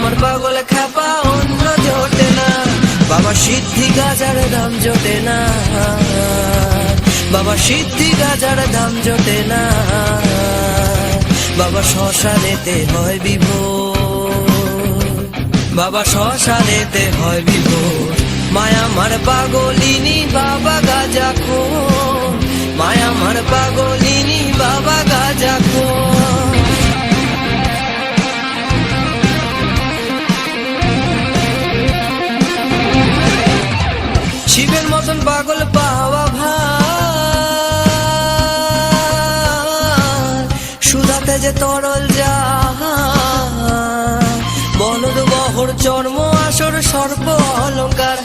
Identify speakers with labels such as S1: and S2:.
S1: আমার পাগল খ্যাপা অন্য জোটে না, বাবা সিদ্ধি গাজার দাম জোটে না, বাবা সিদ্ধি গাজার দাম জোটে না, বাবা শ্মশানেতে হয় বিভোর, বাবা শ্মশানেতে হয় বিভোর। মায়া আমার পাগলিনী বাবা গাজা খো, মায়া আমার পাগলিনী বাবা গাজা খো। শিবের মতন পাগল পাওয়া ভাই, সুধাতে যে তরল যা, বলদ বহর চর্ম আসর সর্প অলঙ্কার।